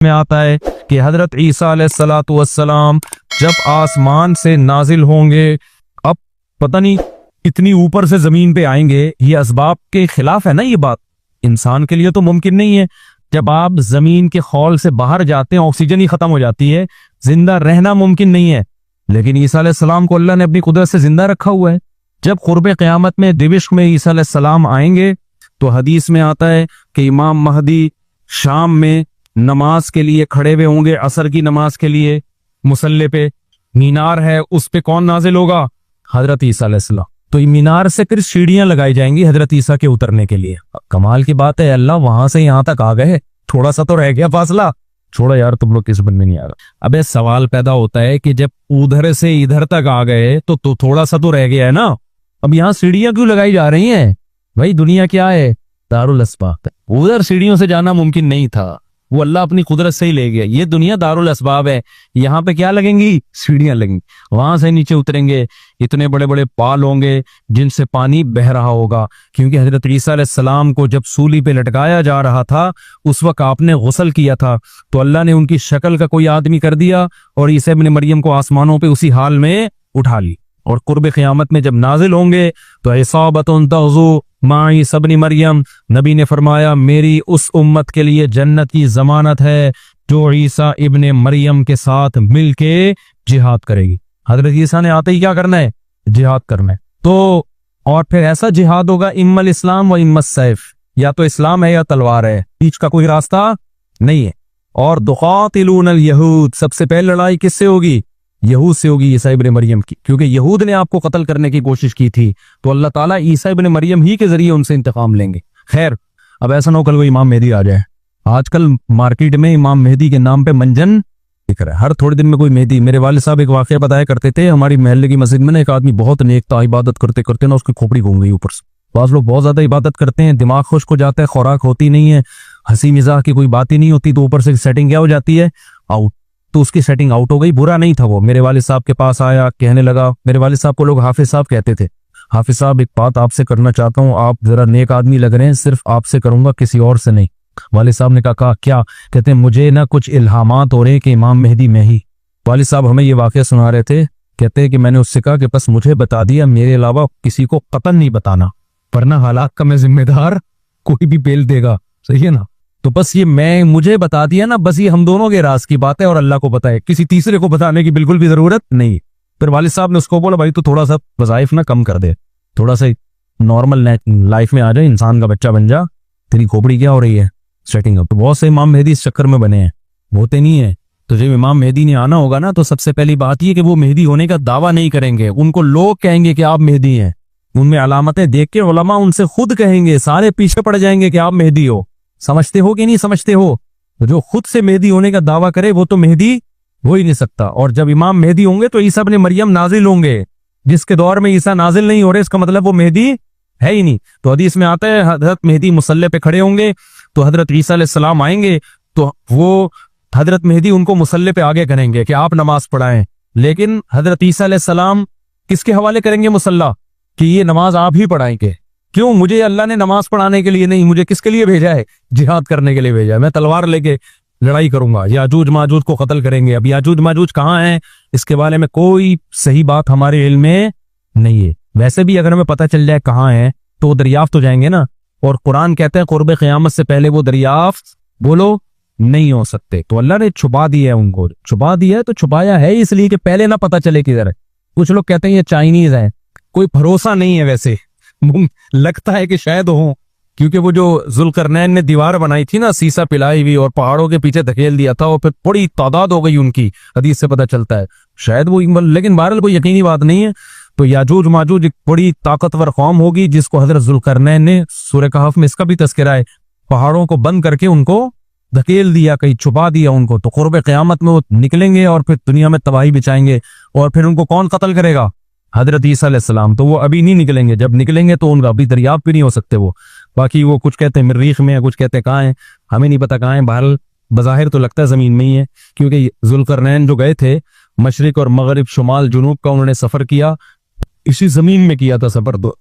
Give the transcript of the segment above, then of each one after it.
में आता है कि हजरत ईसा अलैहिस्सलातु वस्सलाम जब आसमान से नाजिल होंगे, अब पता नहीं इतनी ऊपर से जमीन पे आएंगे, ये असबाब के खिलाफ है ना। ये बात इंसान के लिए तो मुमकिन नहीं है। जब आप जमीन के खौल से बाहर जाते हैं ऑक्सीजन ही खत्म हो जाती है, जिंदा रहना मुमकिन नहीं है। लेकिन ईसा अलैहिस्सलाम को अल्लाह ने अपनी कुदरत से जिंदा रखा हुआ है। जब कुर्बे क़यामत में दिमिश्क में ईसा अलैहिस्सलाम आएंगे तो हदीस में आता है कि इमाम महदी शाम में नमाज के लिए खड़े हुए होंगे, असर की नमाज के लिए। मुसल्ले पे मीनार है, उस पे कौन नाजिल होगा? हजरत ईसा अलैहिस्सलाम। तो मीनार से फिर सीढ़ियां लगाई जाएंगी हजरत ईसा के उतरने के लिए। कमाल की बात है, अल्लाह वहां से यहां तक आ गए, थोड़ा सा तो रह गया फासला। छोड़ो यार, तुम लोग किस बन में नहीं आ रहा। अबे सवाल पैदा होता है कि जब उधर से इधर तक आ गए तो थोड़ा सा तो रह गया है ना। अब यहाँ सीढ़ियां क्यों लगाई जा रही हैं? भाई दुनिया क्या है? दारुल अस्बाब है। उधर सीढ़ियों से जाना मुमकिन नहीं था, वो अल्लाह अपनी कुदरत से ही ले गया। ये दुनिया दारुल अस्बाब है, यहाँ पे क्या लगेंगी? सीढ़ियां लगेंगी। वहां से नीचे उतरेंगे, इतने बड़े बड़े पाल होंगे जिनसे पानी बह रहा होगा, क्योंकि हजरत ईसा अलैहिस्सलाम को जब सूली पे लटकाया जा रहा था उस वक्त आपने गुस्ल किया था, तो अल्लाह ने उनकी शक्ल का कोई आदमी कर दिया और ईसा इब्न मरियम को आसमानों पे उसी हाल में उठा ली। और कुर्ब क़यामत में जब नाजिल होंगे तो इसाबतुन तग़ज़ू माई सबनी मरियम, नबी ने फरमाया मेरी उस उम्मत के लिए जन्नत की जमानत है जो ईसा इब्ने मरियम के साथ मिलके जिहाद करेगी। हजरत ईसा ने आते ही क्या करना है? जिहाद करना है। तो और फिर ऐसा जिहाद होगा इम्मल इस्लाम व इम्मल सैफ, या तो इस्लाम है या तलवार है, बीच का कोई रास्ता नहीं है। और दुक़ातिलूनल यहूद, सबसे पहले लड़ाई किससे होगी? यहूद से होगी, ईसा इब्ने मरियम की, क्योंकि यहूद ने आपको कत्ल करने की कोशिश की थी, तो अल्लाह ताला ईसा इब्ने मरियम ही के जरिए उनसे इंतकाम लेंगे। खैर, अब ऐसा ना हो कल वो इमाम मेहदी आ जाए। आजकल मार्केट में इमाम मेहदी के नाम पे मंजन दिख रहा है, हर थोड़े दिन में कोई मेहदी। मेरे वालिद साहब एक वाकया बताया करते थे, हमारी मोहल्ले की मस्जिद में ना एक आदमी बहुत नेक था, इबादत करते करते ना उसकी खोपड़ी घूम गई ऊपर से। बाज़ लोग बहुत ज्यादा इबादत करते हैं, दिमाग खुश्क हो जाता है, खुराक होती नहीं है, हंसी मिजाह की कोई बात ही नहीं होती, तो ऊपर से सेटिंग क्या हो जाती है? आउट। तो उसकी सेटिंग आउट हो गई। बुरा नहीं था वो, मेरे वालिद साहब के पास आया, कहने लगा, मेरे वालिद साहब को लोग हाफिज साहब कहते थे, हाफिज साहब एक बात आपसे करना चाहता हूँ, आप जरा नेक आदमी लग रहे हैं, सिर्फ आपसे करूंगा, किसी और से नहीं। वालिद साहब ने कहा क्या? कहते हैं मुझे ना कुछ इल्हामात हो रहे हैं कि इमाम मेहदी में ही। वालिद साहब हमें ये वाकया सुना रहे थे, कहते हैं कि मैंने उससे कहा कि बस मुझे बता दिया, मेरे अलावा किसी को कतन नहीं बताना, वरना हालात का मैं जिम्मेदार, कोई भी बेल देगा। सही है ना? तो बस ये मुझे बता दिया ना, बस ये हम दोनों के राज की बात है और अल्लाह को पता है, किसी तीसरे को बताने की बिल्कुल भी जरूरत नहीं। फिर वालिद साहब ने उसको बोला भाई तू थोड़ा सा वज़ाइफ ना कम कर दे, थोड़ा सा नॉर्मल लाइफ में आ जाए, इंसान का बच्चा बन जा, तेरी खोपड़ी क्या हो रही है? Setting up. तो बहुत से इमाम मेहदी इस चक्कर में बने हैं, होते नहीं है। तो जब इमाम मेहदी ने आना होगा ना, तो सबसे पहली बात ये कि वो मेहदी होने का दावा नहीं करेंगे, उनको लोग कहेंगे कि आप मेहदी हैं, उनमें अलामतें देख के उलमा उनसे खुद कहेंगे, सारे पीछे पड़ जाएंगे कि आप मेहदी हो। समझते हो कि नहीं समझते हो? तो जो खुद से मेहदी होने का दावा करे वो तो मेहदी हो ही नहीं सकता। और जब इमाम मेहदी होंगे तो ईसा इब्ने मरियम नाजिल होंगे, जिसके दौर में ईसा नाजिल नहीं हो रहे, इसका मतलब वो मेहदी है ही नहीं। तो हदीस में आता है हजरत मेहदी मुसल्ले पे खड़े होंगे, तो हजरत ईसा अलैहिस्सलाम आएंगे, तो वो हजरत मेहदी उनको मुसल्ले पे आगे करेंगे कि आप नमाज पढ़ाएं। लेकिन हजरत ईसा अलैहिस्सलाम किसके हवाले करेंगे मुसल्ला? कि ये नमाज आप ही पढ़ाएंगे। क्यों? मुझे अल्लाह ने नमाज पढ़ाने के लिए नहीं, मुझे किसके लिए भेजा है? जिहाद करने के लिए भेजा है। मैं तलवार लेके लड़ाई करूंगा, याजूज माजूज को कत्ल करेंगे। अब याजूज माजूज कहाँ हैं, इसके बारे में कोई सही बात हमारे इल्म में नहीं है। वैसे भी अगर हमें पता चल जाए कहाँ है तो दरियाफ्त हो जाएंगे ना, और कुरान कहते हैं कुर्ब क़यामत से पहले वो दरियाफ्त बोलो नहीं हो सकते। तो अल्लाह ने छुपा दिया है, उनको छुपा दिया है। तो छुपाया है इसलिए कि पहले ना पता चले किधर है। कुछ लोग कहते हैं ये चाइनीज है, कोई भरोसा नहीं है, वैसे लगता है कि शायद हो, क्योंकि वो जो जुल्करनैन ने दीवार बनाई थी ना, सीसा पिलाई हुई, और पहाड़ों के पीछे धकेल दिया था, और फिर बड़ी तादाद हो गई उनकी, हदीस से पता चलता है शायद वो, लेकिन बहरहाल कोई यकीनी बात नहीं है। तो याजूज माजूज एक बड़ी ताकतवर कौम होगी जिसको हजरत जुल्करनैन ने सूरह कहफ में इसका भी तज़किरा है, पहाड़ों को बंद करके उनको धकेल दिया, कहीं छुपा दिया उनको। तो कुर्ब क़यामत में वो निकलेंगे और फिर दुनिया में तबाही बिछाएंगे, और फिर उनको कौन कत्ल करेगा? हजरत ईसा अलैहिस्सलाम। तो वो अभी नहीं निकलेंगे, जब निकलेंगे तो उनका अभी दरियाफ्त भी नहीं हो सकते वो। बाकी वो कुछ कहते हैं मरीख में है, कुछ कहते हैं कहाँ है, हमें नहीं पता कहाँ है। बहरहाल बज़ाहिर तो लगता है जमीन में ही है, क्योंकि जुल्करनैन जो गए थे मशरिक और मगरिब शुमाल जुनूब का उन्होंने सफर किया, इसी जमीन में किया था सफर। तो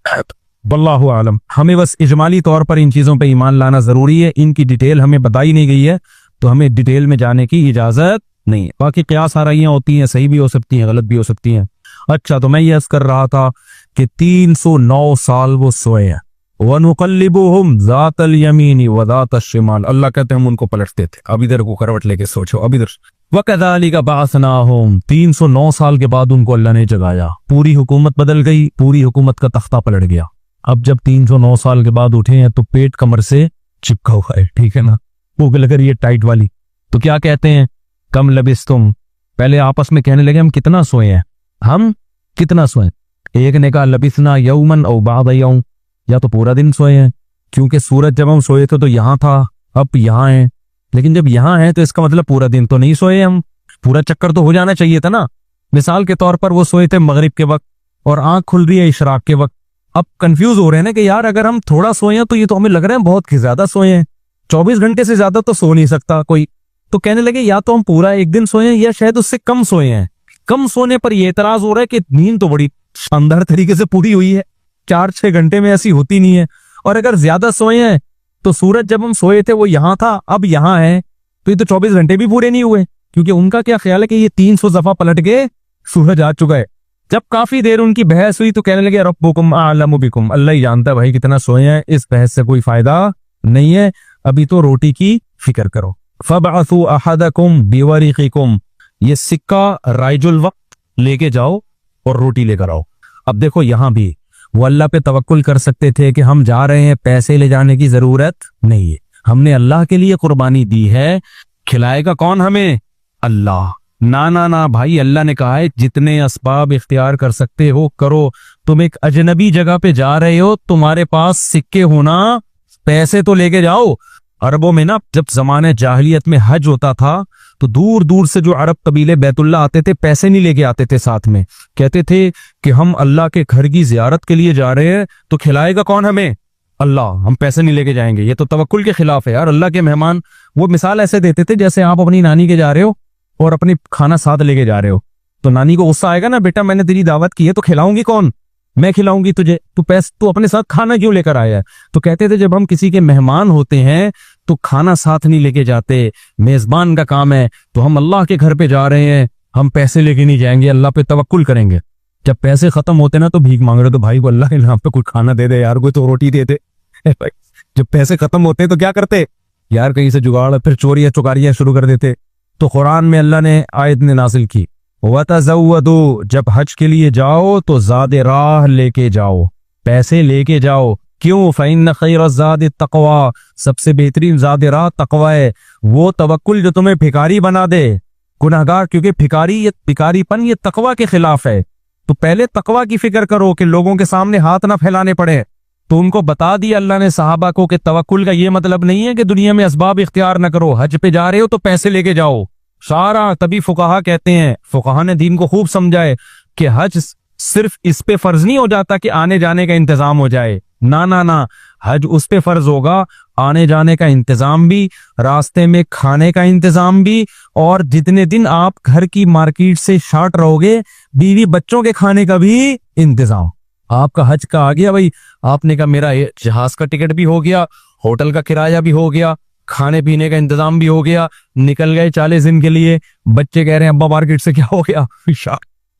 वल्लाहु आलम। हमें बस इजमाली तौर पर इन चीजों पे ईमान लाना जरूरी है, इनकी डिटेल हमें बताई नहीं गई है, तो हमें डिटेल में जाने की इजाजत नहीं है। बाकी क़ियास आराइयां होती हैं, सही भी हो सकती हैं, गलत भी हो सकती हैं। अच्छा, तो मैं ये अर्ज कर रहा था कि 309 साल वो सोए हैं। वनुक़ल्लिबुहुम ज़ातल यमीनी व ज़ातश शिमाल, अल्लाह कहते हैं हम उनको पलटते थे, अब इधर को करवट लेके सोचो, अब इधर। वकज़ालिका बअसनाहुम, 309 साल के बाद उनको अल्लाह ने जगाया। पूरी हुकूमत बदल गई, पूरी हुकूमत का तख्ता पलट गया। अब जब 309 साल के बाद उठे हैं तो पेट कमर से चिपका हुआ है, ठीक है ना, भूख लग रही है टाइट वाली। तो क्या कहते हैं, कम लबिस्तुम, पहले आपस में कहने लगे हम कितना सोए हैं, हम कितना सोए। एक ने कहा लबिसना यौमन औ बाद यौम, या तो पूरा दिन सोए हैं, क्योंकि सूरज जब हम सोए थे तो यहाँ था, अब यहाँ है, लेकिन जब यहाँ है तो इसका मतलब पूरा दिन तो नहीं सोए हम, पूरा चक्कर तो हो जाना चाहिए था ना। मिसाल के तौर पर वो सोए थे मगरिब के वक्त और आंख खुल रही है इशराक के वक्त। अब कंफ्यूज हो रहे हैं ना कि यार अगर हम थोड़ा सोए हैं तो ये तो हमें लग रहा है बहुत ज्यादा सोए हैं, 24 घंटे से ज्यादा तो सो नहीं सकता कोई। तो कहने लगे या तो हम पूरा एक दिन सोए हैं या शायद उससे कम सोए हैं। कम सोने पर यह एतराज हो रहा है कि नींद तो बड़ी शानदार तरीके से पूरी हुई है, 4-6 घंटे में ऐसी होती नहीं है। और अगर ज्यादा सोए हैं तो सूरज जब हम सोए थे वो यहाँ था, अब यहाँ है, तो ये तो 24 घंटे भी पूरे नहीं हुए, क्योंकि उनका क्या ख्याल है कि ये 300 दफा पलट के सूरज आ चुका है। जब काफी देर उनकी बहस हुई तो कहने लगे रब्बुकुम आलमु बिकुम, अल्लाह ही जानता है भाई कितना सोए हैं, इस बहस से कोई फायदा नहीं है, अभी तो रोटी की फिक्र करो। फबअसू अहदकुम बिवरिकिकुम, ये सिक्का राइजुल वक्त लेके जाओ और रोटी लेकर आओ। अब देखो यहां भी वो अल्लाह पे तवक्कुल कर सकते थे कि हम जा रहे हैं, पैसे ले जाने की जरूरत नहीं है, हमने अल्लाह के लिए कुर्बानी दी है, खिलाएगा कौन हमें, अल्लाह। ना ना ना भाई, अल्लाह ने कहा है जितने असबाब इख्तियार कर सकते हो करो। तुम एक अजनबी जगह पे जा रहे हो, तुम्हारे पास सिक्के होना, पैसे तो लेके जाओ। अरबों में ना जब जमाने जाहिलियत में हज होता था तो दूर दूर से जो अरब कबीले बैतुल्ला आते थे पैसे नहीं लेके आते थे साथ में, कहते थे कि हम अल्लाह के घर की जियारत के लिए जा रहे हैं, तो खिलाएगा कौन हमें, अल्लाह, हम पैसे नहीं लेके जाएंगे। ये तो तवक्कुल के खिलाफ है यार, अल्लाह के मेहमान। वो मिसाल ऐसे देते थे जैसे आप अपनी नानी के जा रहे हो और अपनी खाना साथ लेके जा रहे हो, तो नानी को गुस्सा आएगा ना, बेटा मैंने तेरी दावत की है तो खिलाऊंगी कौन, मैं खिलाऊंगी तुझे, तू अपने साथ खाना क्यों लेकर आया है। तो कहते थे जब हम किसी के मेहमान होते हैं तो खाना साथ नहीं लेके जाते, मेजबान का काम है, तो हम अल्लाह के घर पे जा रहे हैं, हम पैसे लेके नहीं जाएंगे, अल्लाह पे तवक्कुल करेंगे। जब पैसे खत्म होते ना तो भीख मांग रहे, तो भाई को अल्लाह के नाम पे कुछ खाना दे दे यार, कोई तो रोटी दे दे। भाई जब पैसे खत्म होते तो क्या करते यार, कहीं से जुगाड़, फिर चोरियां चुकारियां शुरू कर देते। तो कुरान में अल्लाह ने आयत ने नाजिल की, वतज़व्वदू, जब हज के लिए जाओ तो ज़ादे राह लेके जाओ, पैसे लेके जाओ। क्यों, फ़इन्न खैरज़्ज़ादि तक़वा, सबसे बेहतरीन ज़ादे राह तक़वा है, वो तवक्कुल जो तुम्हें भिखारी बना दे, गुनहगार, क्योंकि भिखारीपन ये तक़वा के खिलाफ है। तो पहले तक़वा की फिक्र करो कि लोगों के सामने हाथ ना फैलाने पड़े। तो उनको बता दिया अल्लाह ने सहाबा को कि तवक्कुल का ये मतलब नहीं है कि दुनिया में असबाब इख्तियार न करो, हज पे जा रहे हो तो पैसे लेके जाओ सारा। तभी फुकाहा कहते हैं, फुकाहा ने दीन को खूब समझाए कि हज सिर्फ इस पे फर्ज नहीं हो जाता कि आने जाने का इंतजाम हो जाए, ना ना ना, हज उस पे फर्ज होगा आने जाने का इंतजाम भी, रास्ते में खाने का इंतजाम भी, और जितने दिन आप घर की मार्केट से शार्ट रहोगे बीवी बच्चों के खाने का भी इंतजाम। आपका हज का आ गया भाई, आपने कहा मेरा जहाज का टिकट भी हो गया, होटल का किराया भी हो गया, खाने पीने का इंतजाम भी हो गया, निकल गए 40 दिन के लिए। बच्चे कह रहे हैं अब्बा मार्केट से क्या हो गया,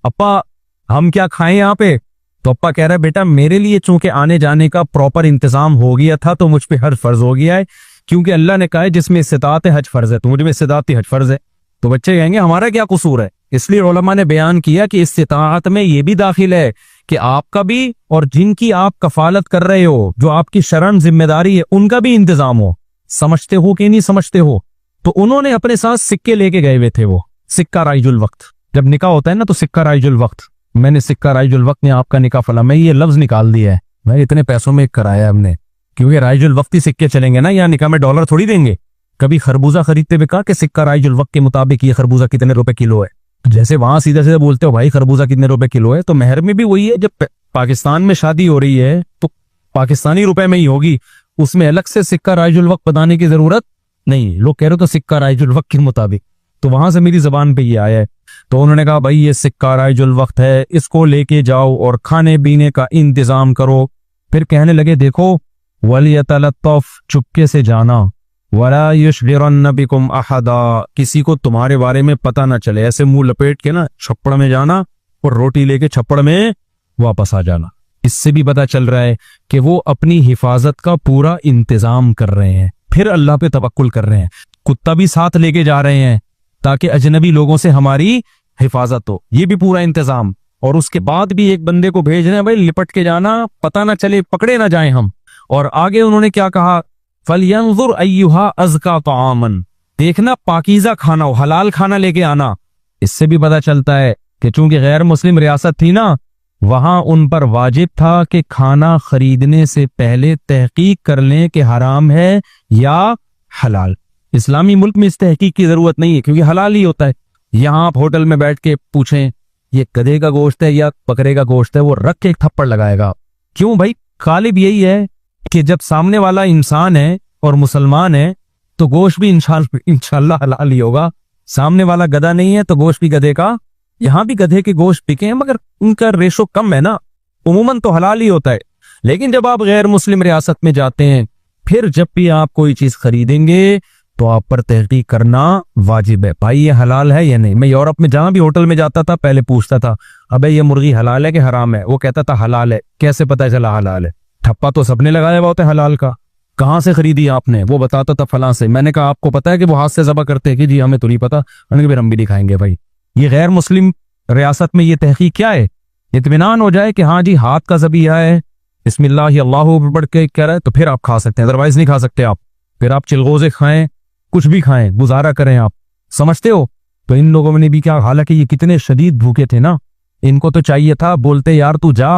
अप्पा हम क्या खाएं यहाँ पे, तो अप्पा कह रहा है बेटा मेरे लिए चूंकि आने जाने का प्रॉपर इंतजाम हो गया था तो मुझ पे हज फर्ज हो गया है, क्योंकि अल्लाह ने कहा है जिसमें इस्तिताअत है हज फर्ज है, तो मुझ में इस्तिताअत हज फर्ज है। तो बच्चे कहेंगे हमारा क्या कसूर है। इसलिए उलमा ने बयान किया कि इस्तिताअत में ये भी दाखिल है कि आपका भी और जिनकी आप कफालत कर रहे हो, जो आपकी शरम जिम्मेदारी है, उनका भी इंतजाम हो। समझते हो कि नहीं समझते हो। तो उन्होंने अपने साथ सिक्के लेके गए हुए थे, वो सिक्का राइजुल वक्त, जब निकाह होता है ना तो सिक्का राइजुल वक्त, मैंने सिक्का राइजुल वक्त ने आपका निकाह फला, मैं ये लफ्ज निकाल दिया है, मैं इतने पैसों में कराया हमने, क्योंकि राइजुल वक्त ही सिक्के चलेंगे ना, यहाँ निकाह में डॉलर थोड़ी देंगे। कभी खरबूजा खरीदते हुए कहा कि सिक्का राइजुल वक्त के मुताबिक ये खरबूजा कितने रुपए किलो है, जैसे वहां सीधा सीधा बोलते हो भाई खरबूजा कितने रुपए किलो है, तो मेहर में भी वही है। जब पाकिस्तान में शादी हो रही है तो पाकिस्तानी रुपए में ही होगी, उसमें अलग से सिक्का राइजुल वक्त बताने की जरूरत नहीं। लोग कह रहे हो तो सिक्का राइजुल वक्त के मुताबिक, तो वहां से मेरी जबान पे ये आया है। तो उन्होंने कहा भाई ये सिक्का राइजुल वक्त है, इसको लेके जाओ और खाने पीने का इंतजाम करो। फिर कहने लगे देखो वलियतलत्तफ, चुपके से जाना, वला युशगिरन्न बिकुम अहदा, किसी को तुम्हारे बारे में पता ना चले। ऐसे मुंह लपेट के ना छप्पड़ में जाना और रोटी लेके छप्पड़ में वापस आ जाना। इससे भी पता चल रहा है कि वो अपनी हिफाजत का पूरा इंतजाम कर रहे हैं, फिर अल्लाह पे तवक्कुल कर रहे हैं। कुत्ता भी साथ लेके जा रहे हैं ताकि अजनबी लोगों से हमारी हिफाजत हो, ये भी पूरा इंतजाम। और उसके बाद भी एक बंदे को भेज रहे हैं, भाई लिपट के जाना, पता ना चले पकड़े ना जाए हम। और आगे उन्होंने क्या कहा, फलयंजुर अय्युहा अज़का तआमन, देखना पाकीज़ा खाना हो, हलाल खाना लेके आना। इससे भी पता चलता है कि चूंकि गैर मुस्लिम रियासत थी ना, वहां उन पर वाजिब था कि खाना खरीदने से पहले तहकीक कर लें कि हराम है या हलाल। इस्लामी मुल्क में इस तहकीक की जरूरत नहीं है क्योंकि हलाल ही होता है। यहां आप होटल में बैठ के पूछें ये गधे का गोश्त है या बकरे का गोश्त है, वो रख के एक थप्पड़ लगाएगा। क्यों भाई, गालिब यही है कि जब सामने वाला इंसान है और मुसलमान है तो गोश्त भी इंशाल्लाह हलाल ही होगा। सामने वाला गधा नहीं है तो गोश्त भी गधे का। यहां भी गधे के गोश्त बिके हैं मगर उनका रेशो कम है ना, उमूमन तो हलाल ही होता है। लेकिन जब आप गैर मुस्लिम रियासत में जाते हैं, फिर जब भी आप कोई चीज खरीदेंगे तो आप पर तहकीक करना वाजिब है, भाई ये हलाल है या नहीं। मैं यूरोप में जहां भी होटल में जाता था पहले पूछता था, अबे ये मुर्गी हलाल है कि हराम है? वो कहता था हलाल है। कैसे पता चला हलाल है? ठप्पा तो सबने लगाया हुआ होता है हलाल का। कहां से खरीदी आपने? वो बताता था फलां से। मैंने कहा आपको पता है कि वो हाथ से ज़बह करते हैं? कि जी हमें तो नहीं पता। मैंने कहा फिर हम भी दिखाएंगे। भाई ये गैर मुस्लिम रियासत में ये तहकीक क्या है? इत्मीनान हो जाए कि हाँ जी हाथ का ज़बीहा है, बिस्मिल्लाह अल्लाहू अकबर के कह रहा है तो फिर आप खा सकते हैं, अदरवाइज नहीं खा सकते आप। फिर आप चिलगोजे खाएं, कुछ भी खाएं, गुजारा करें आप, समझते हो? तो इन लोगों ने भी क्या, हालांकि ये कितने शदीद भूखे थे ना, इनको तो चाहिए था, बोलते यार तू जा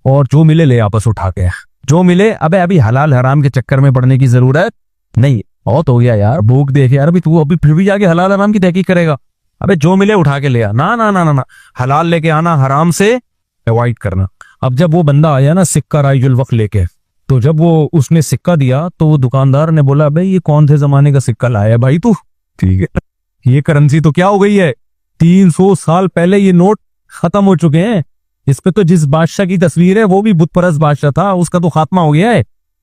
और जो मिले ले आपस उठा के, जो मिले। अबे अभी हलाल हराम के चक्कर में पड़ने की जरूरत नहीं, बहुत हो गया यार, भूख देखे यार, अभी तू अभी फिर भी जाके हलाल हराम की तहकीक करेगा? अबे जो मिले उठा के ले आ, ना ना ना ना ना, हलाल लेके आना, हराम से अवॉइड करना। अब जब वो बंदा आया ना सिक्का राइजुल वक्त लेके, तो जब वो उसने सिक्का दिया तो वो दुकानदार ने बोला भाई ये कौन से जमाने का सिक्का लाया भाई तू? ठीक है, ये करेंसी तो क्या हो गई है, 300 साल पहले ये नोट खत्म हो चुके हैं। इस पे तो जिस बादशाह की तस्वीर है वो भी बुत परस्त बादशाह था, उसका तो खात्मा हो गया है।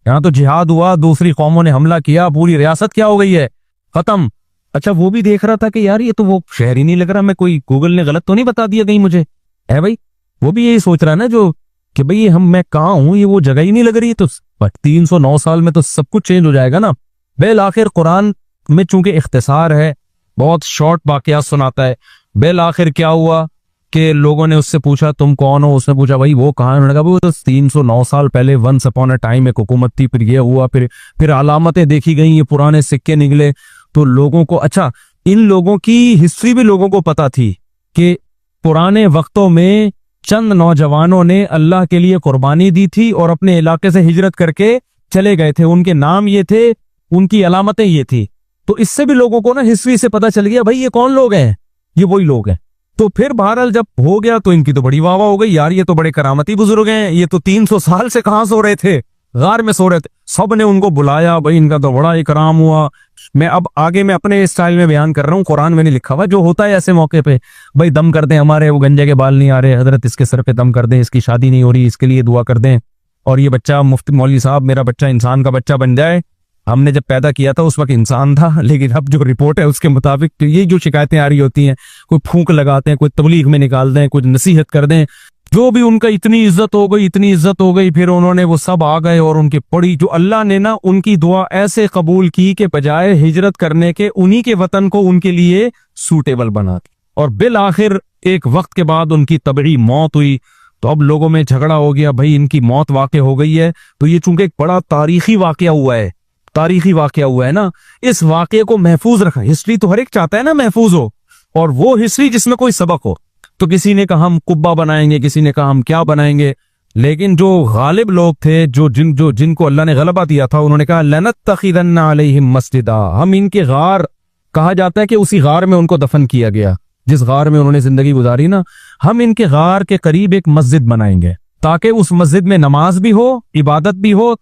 यहाँ तो जिहाद हुआ, दूसरी कौमों ने हमला किया, पूरी रियासत क्या हो गई है, खत्म। अच्छा वो भी देख रहा था कि यार ये तो वो शहर ही नहीं लग रहा, मैं कोई गूगल ने गलत तो नहीं बता दिया कहीं मुझे, है भाई? वो भी यही सोच रहा है ना जो कि भाई मैं कहाँ हूं, ये वो जगह ही नहीं लग रही। तो 309 साल में तो सब कुछ चेंज हो जाएगा ना। बेल आखिर कुरान में चूंकि इख्तिसार है, बहुत शॉर्ट वाकया सुनाता है। बेल आखिर क्या हुआ कि लोगों ने उससे पूछा तुम कौन हो? उसने पूछा भाई वो कहाँ? उन्होंने कहा वो तो 309 साल पहले वंस अपॉन अ टाइम एक हुकूमत थी, फिर ये हुआ, फिर अलामतें देखी गई, ये पुराने सिक्के निकले। तो लोगों को, अच्छा इन लोगों की हिस्ट्री भी लोगों को पता थी कि पुराने वक्तों में चंद नौजवानों ने अल्लाह के लिए कुर्बानी दी थी और अपने इलाके से हिजरत करके चले गए थे, उनके नाम ये थे, उनकी अलामतें ये थी। तो इससे भी लोगों को ना हिस्ट्री से पता चल गया भाई ये कौन लोग हैं, ये वही लोग हैं। तो फिर बहरहाल जब हो गया तो इनकी तो बड़ी वाह वाह हो गई, यार ये तो बड़े करामती बुजुर्ग हैं, ये तो 300 साल से कहां सो रहे थे, गार में सो रहे थे। सब ने उनको बुलाया, भाई इनका तो बड़ा इकराम हुआ। मैं अब आगे मैं अपने स्टाइल में बयान कर रहा हूँ, कुरान में नहीं लिखा हुआ, जो होता है ऐसे मौके पे, भाई दम कर दें, हमारे वो गंजे के बाल नहीं आ रहे, हजरत इसके सर पे दम कर दें, इसकी शादी नहीं हो रही, इसके लिए दुआ कर दें, और ये बच्चा मुफ्ती मौलवी साहब मेरा बच्चा इंसान का बच्चा बन जाए। हमने जब पैदा किया था उस वक्त इंसान था, लेकिन अब जो रिपोर्ट है उसके मुताबिक तो ये जो शिकायतें आ रही होती हैं, कोई फूंक लगाते हैं, कोई तबलीग में निकाल दें, कुछ नसीहत कर दें, जो भी उनका इतनी इज्जत हो गई, इतनी इज्जत हो गई, फिर उन्होंने वो सब आ गए और उनकी पड़ी, जो अल्लाह ने ना उनकी दुआ ऐसे कबूल की कि बजाय हिजरत करने के उन्हीं के वतन को उनके लिए सूटेबल बना दी। और बिल आखिर एक वक्त के बाद उनकी तबड़ी मौत हुई। तो अब लोगों में झगड़ा हो गया, भाई इनकी मौत वाक़ हो गई है, तो ये चूंकि एक बड़ा तारीखी वाक़या हुआ है, तारीखी वाक़या हुआ है ना, इस वाक़े को महफूज रखा। हिस्ट्री तो हर एक चाहता है ना महफूज हो, और वो हिस्ट्री जिसमें कोई सबक हो। तो किसी ने कहा हम कुब्बा बनाएंगे, किसी ने कहा हम क्या बनाएंगे, लेकिन जो गालिब लोग थे, जिनको अल्लाह ने गलबा दिया था, उन्होंने कहा लनत्तखिदन्ना अलैहिम मस्जिदा, हम इनके गार, कहा जाता है कि उसी गार में उनको दफन किया गया जिस गार में उन्होंने जिंदगी गुजारी ना, हम इनके गार के करीब एक मस्जिद बनाएंगे ताकि उस मस्जिद में नमाज भी हो, इबादत भी हो,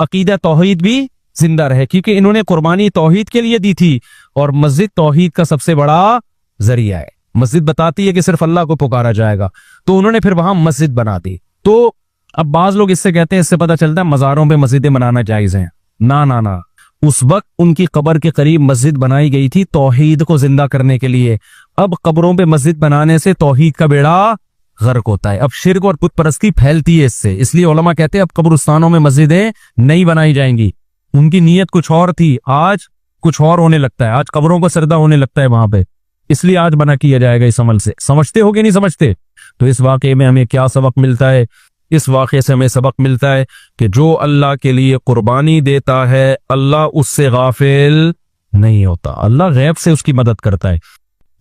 अकीदा तौहीद भी जिंदा रहे, क्योंकि इन्होंने कुर्बानी तौहीद के लिए दी थी और मस्जिद तौहीद का सबसे बड़ा जरिया है। मस्जिद बताती है कि सिर्फ अल्लाह को पुकारा जाएगा, तो उन्होंने फिर वहां मस्जिद बना दी। तो अब बाज लोग इससे कहते हैं, इससे पता चलता है मज़ारों पे मस्जिदें बनाना जायज है। ना ना ना, उस वक्त उनकी कब्र के करीब मस्जिद बनाई गई थी तौहीद को जिंदा करने के लिए। अब कब्रों पे मस्जिद बनाने से तौहीद का बेड़ा गर्क होता है। अब शिर्क और बुत परस्ती फैलती है इससे, इसलिए उलमा कहते हैं अब कब्रिस्तानों में मस्जिदें नहीं बनाई जाएंगी। उनकी नीयत कुछ और थी, आज कुछ और होने लगता है, आज कब्रों को सरदा होने लगता है वहां पे, इसलिए आज बना किया जाएगा इस अमल से। समझते हो कि नहीं समझते? तो इस वाकये में हमें क्या सबक मिलता है? इस वाकये से हमें सबक मिलता है कि जो अल्लाह के लिए कुर्बानी देता है अल्लाह उससे गाफिल नहीं होता, अल्लाह गैब से उसकी मदद करता है।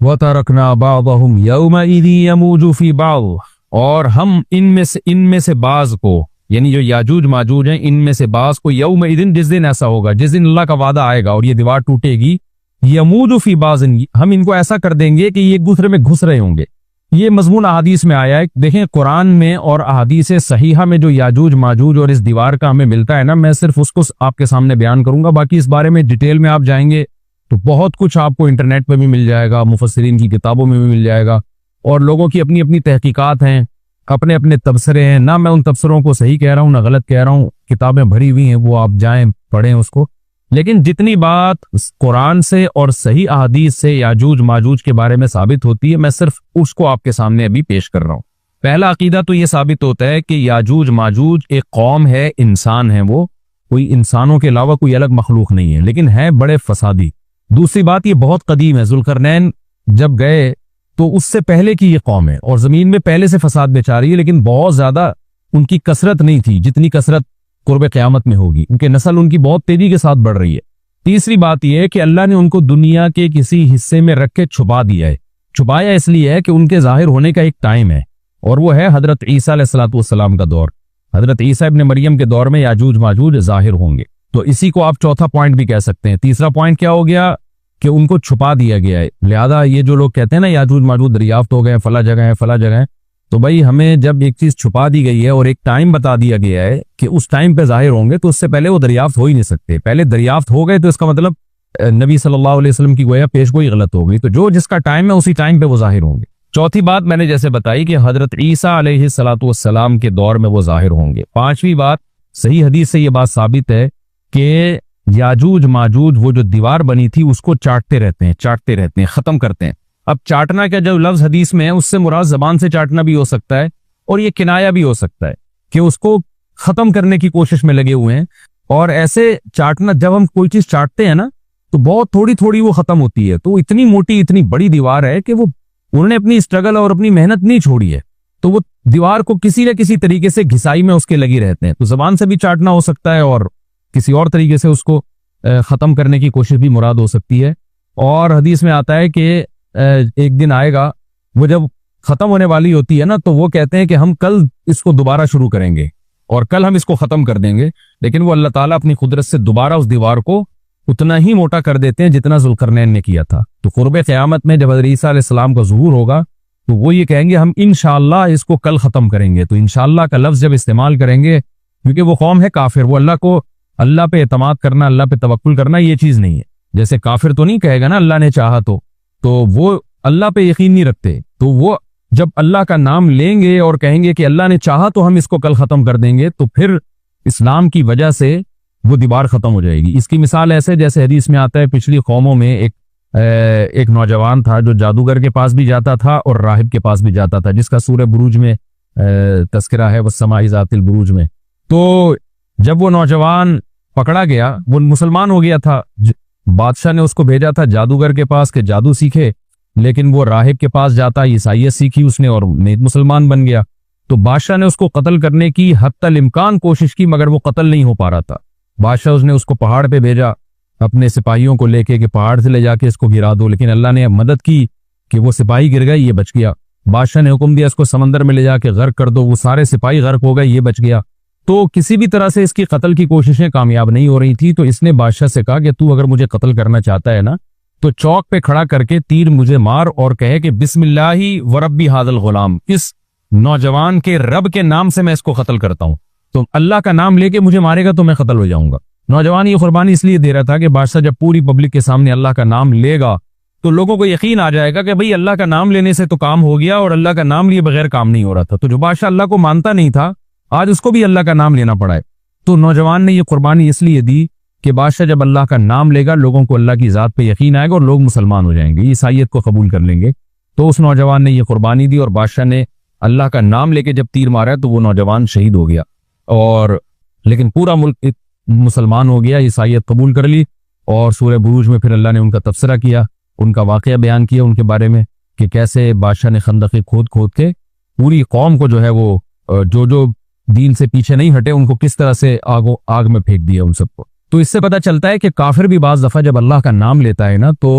वतरकना बादहुम यौमइज़ि यमूजु फी बाद, और हम इनमें से बाज को, यानी जो याजूज माजूज हैं, इनमें से बाज को यौमइज़िन, जिस दिन ऐसा होगा, जिस दिन अल्लाह का वादा आएगा और ये दीवार टूटेगी, यमूजु फी बाज़िन, हम इनको ऐसा कर देंगे कि ये एक दूसरे में घुस रहे होंगे। ये मजमून अहादीस में आया है। देखें कुरान में और अहादीस सहीहा में जो याजूज माजूज और इस दीवार का हमें मिलता है ना, मैं सिर्फ उसको आपके सामने बयान करूंगा, बाकी इस बारे में डिटेल में आप जाएंगे तो बहुत कुछ आपको इंटरनेट पे भी मिल जाएगा, मुफस्सिरीन की किताबों में भी मिल जाएगा, और लोगों की अपनी अपनी तहकीकात हैं, अपने अपने तबसरे हैं। ना मैं उन तबसरों को सही कह रहा हूँ ना गलत कह रहा हूँ, किताबें भरी हुई हैं, वो आप जाएं पढ़ें उसको। लेकिन जितनी बात कुरान से और सही अहादीस से याजूज माजूज के बारे में साबित होती है, मैं सिर्फ उसको आपके सामने अभी पेश कर रहा हूँ। पहला अकीदा तो ये साबित होता है कि याजूज माजूज एक कौम है, इंसान है, वो कोई इंसानों के अलावा कोई अलग मखलूक नहीं है, लेकिन है बड़े फसादी। दूसरी बात, ये बहुत कदीम है, जुल्करनैन जब गए तो उससे पहले की ये कौम है और जमीन में पहले से फसाद मचा रही है, लेकिन बहुत ज्यादा उनकी कसरत नहीं थी जितनी कसरत कुर्बे क़यामत में होगी। उनके नस्ल उनकी बहुत तेजी के साथ बढ़ रही है। तीसरी बात यह है कि अल्लाह ने उनको दुनिया के किसी हिस्से में रख के छुपा दिया है। छुपाया इसलिए है कि उनके जाहिर होने का एक टाइम है, और वो है हजरत ईसा अलैहिस्सलाम का दौर। हजरत ईसा इब्न मरियम के दौर में याजूज माजूज जाहिर होंगे, तो इसी को आप चौथा पॉइंट भी कह सकते हैं। तीसरा पॉइंट क्या हो गया कि उनको छुपा दिया गया है। लिहाजा ये जो लोग कहते हैं ना याजूज माजूज दरियाफ्त हो गए, फला जगह है फला जगह है, तो भाई हमें जब एक चीज छुपा दी गई है और एक टाइम बता दिया गया है कि उस टाइम पे जाहिर होंगे, तो उससे पहले वो दरियाफ्त हो ही नहीं सकते। पहले दरियाफ्त हो गए तो इसका मतलब नबी सल्लल्लाहु अलैहि वसल्लम की गोया पेशगोई गलत हो गई। तो जो जिसका टाइम है उसी टाइम पे वो जाहिर होंगे। चौथी बात मैंने जैसे बताई कि हजरत ईसा अलैहिस्सलाम के दौर में वो जाहिर होंगे। पांचवी बात, सही हदीस से ये बात साबित है कि याजूज माजूज वो जो दीवार बनी थी उसको चाटते रहते हैं, खत्म करते हैं। अब चाटना का जो लफ्ज हदीस में है उससे मुराद जबान से चाटना भी हो सकता है, और ये किनाया भी हो सकता है कि उसको खत्म करने की कोशिश में लगे हुए हैं। और ऐसे चाटना, जब हम कोई चीज चाटते हैं ना तो बहुत थोड़ी थोड़ी वो खत्म होती है। तो इतनी मोटी इतनी बड़ी दीवार है कि वो उन्होंने अपनी स्ट्रगल और अपनी मेहनत नहीं छोड़ी है, तो वो दीवार को किसी न किसी तरीके से घिसाई में उसके लगी रहते हैं। तो जबान से भी चाटना हो सकता है और किसी और तरीके से उसको खत्म करने की कोशिश भी मुराद हो सकती है। और हदीस में आता है कि एक दिन आएगा वो जब खत्म होने वाली होती है ना, तो वो कहते हैं कि हम कल इसको दोबारा शुरू करेंगे और कल हम इसको खत्म कर देंगे। लेकिन वो अल्लाह ताला अपनी कुदरत से दोबारा उस दीवार को उतना ही मोटा कर देते हैं जितना जुल्करनैन ने किया था। तो कुर्बे क़यामत में जब हज़रत ईसा अलैहिस्सलाम का ज़ुहूर होगा तो वो ये कहेंगे हम इंशाअल्लाह इसको कल खत्म करेंगे। तो इंशाअल्लाह का लफ्ज जब इस्तेमाल करेंगे, क्योंकि वो कौम है काफिर, वो अल्लाह पे एतमाद करना, अल्लाह पे तवक्कुल करना ये चीज नहीं है। जैसे काफिर तो नहीं कहेगा ना अल्लाह ने चाहा तो वो अल्लाह पे यकीन नहीं रखते। तो वो जब अल्लाह का नाम लेंगे और कहेंगे कि अल्लाह ने चाहा तो हम इसको कल खत्म कर देंगे, तो फिर इस्लाम की वजह से वो दीवार खत्म हो जाएगी। इसकी मिसाल ऐसे जैसे हदीस में आता है, पिछली कौमों में एक नौजवान था जो जादूगर के पास भी जाता था और राहिब के पास भी जाता था, जिसका सूरह बुरूज में तस्करा है, वस्समाई ज़ातिल बुरूज में। तो जब वो नौजवान पकड़ा गया, वो मुसलमान हो गया था, बादशाह ने उसको भेजा था जादूगर के पास के जादू सीखे, लेकिन वो राहिब के पास जाता, ईसाइयत सीखी उसने और नेक मुसलमान बन गया। तो बादशाह ने उसको कत्ल करने की हत्तल इम्कान कोशिश की, मगर वो कत्ल नहीं हो पा रहा था। बादशाह उसने उसको पहाड़ पे भेजा अपने सिपाहियों को लेके कि पहाड़ से ले जाके इसको गिरा दो, लेकिन अल्लाह ने मदद की कि वो सिपाही गिर गए, ये बच गया। बादशाह ने हुक्म दिया इसको समंदर में ले जाके गर्क कर दो, वो सारे सिपाही गर्क हो गए, ये बच गया। तो किसी भी तरह से इसकी कत्ल की कोशिशें कामयाब नहीं हो रही थी। तो इसने बादशाह से कहा कि तू अगर मुझे कत्ल करना चाहता है ना, तो चौक पे खड़ा करके तीर मुझे मार और कहे कि बिस्मिल्लाही व रब्बी हादल गुलाम, इस नौजवान के रब के नाम से मैं इसको कत्ल करता हूं। तो अल्लाह का नाम लेके मुझे मारेगा तो मैं कत्ल हो जाऊंगा। नौजवान ये कुर्बानी इसलिए दे रहा था कि बादशाह जब पूरी पब्लिक के सामने अल्लाह का नाम लेगा तो लोगों को यकीन आ जाएगा कि भाई अल्लाह का नाम लेने से तो काम हो गया, और अल्लाह का नाम लिए बगैर काम नहीं हो रहा था। तो जो बादशाह अल्लाह को मानता नहीं था, आज उसको भी अल्लाह का नाम लेना पड़ा है। तो नौजवान ने ये कुर्बानी इसलिए दी कि बादशाह जब अल्लाह का नाम लेगा लोगों को अल्लाह की ज़ात पे यकीन आएगा और लोग मुसलमान हो जाएंगे, ईसाइयत को कबूल कर लेंगे। तो उस नौजवान ने ये कुर्बानी दी और बादशाह ने अल्लाह का नाम लेके जब तीर मारा तो वो नौजवान शहीद हो गया। और लेकिन पूरा मुल्क मुसलमान हो गया, ईसाइयत कबूल कर ली। और सूरह बुरूज में फिर अल्लाह ने उनका तबसरा किया, उनका वाक़या बयान किया उनके बारे में कि कैसे बादशाह ने खंदक़ें खोद खोद के पूरी कौम को जो है वो जो दीन से पीछे नहीं हटे उनको किस तरह से आग में फेंक दिया उन सबको। तो इससे पता चलता है कि काफिर भी बाज दफा जब अल्लाह का नाम लेता है ना तो